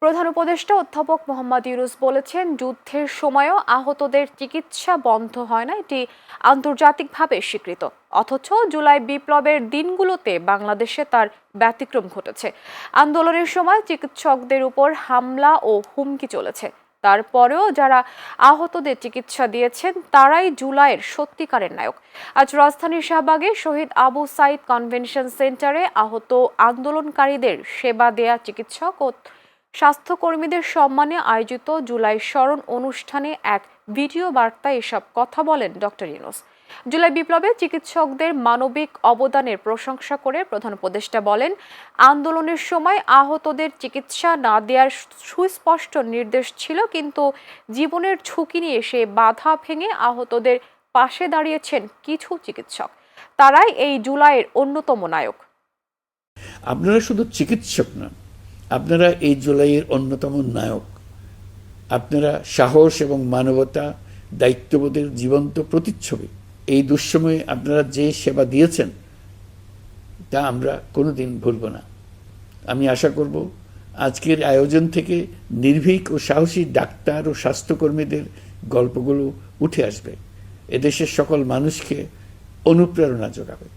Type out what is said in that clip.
প্রধান উপদেষ্টা অধ্যাপক মোহাম্মদ ইউনূস বলেছেন, যুদ্ধের সময়ও আহতদের চিকিৎসা বন্ধ হয় না, এটি আন্তর্জাতিকভাবে স্বীকৃত। অথচ জুলাই বিপ্লবের দিনগুলোতে বাংলাদেশে তার ব্যতিক্রম ঘটেছে। আন্দোলনের সময় চিকিৎসকদের উপর হামলা ও হুমকি চলেছে। তারপরেও যারা আহতদের চিকিৎসা দিয়েছেন তারাই জুলাইয়ের সত্যিকারের নায়ক। আজ রাজধানীর শাহবাগে শহীদ আবু সাইদ কনভেনশন সেন্টারে আহত আন্দোলনকারীদের সেবা দেয়া চিকিৎসক ও স্বাস্থ্যকর্মীদের সম্মানে আয়োজিত জুলাই স্মরণ অনুষ্ঠানে এক ভিডিও বার্তায় এসব কথা বলেন ডক্টর ইউনূস। জুলাই বিপ্লবে চিকিৎসকদের মানবিক অবদানের প্রশংসা করে প্রধান উপদেষ্টা বলেন, আন্দোলনের সময় আহতদের চিকিৎসা না দেওয়ার সুস্পষ্ট নির্দেশ ছিল, কিন্তু জীবনের ঝুঁকি নিয়ে সে বাধা ভেঙে আহতদের পাশে দাঁড়িয়েছেন কিছু চিকিৎসক। তারাই এই জুলাইয়ের অন্যতম নায়ক। আপনারা শুধু চিকিৎসক না, আপনারা এই জুলাইয়ের অন্যতম নায়ক। আপনারা সাহস এবং মানবতা, দায়িত্ববোধের জীবন্ত প্রতিচ্ছবি। এই দুঃসময়ে আপনারা যে সেবা দিয়েছেন তা আমরা কোনোদিন ভুলব না। আমি আশা করব আজকের আয়োজন থেকে নির্ভীক ও সাহসী ডাক্তার ও স্বাস্থ্যকর্মীদের গল্পগুলো উঠে আসবে, এদেশের সকল মানুষকে অনুপ্রেরণা যোগাবে।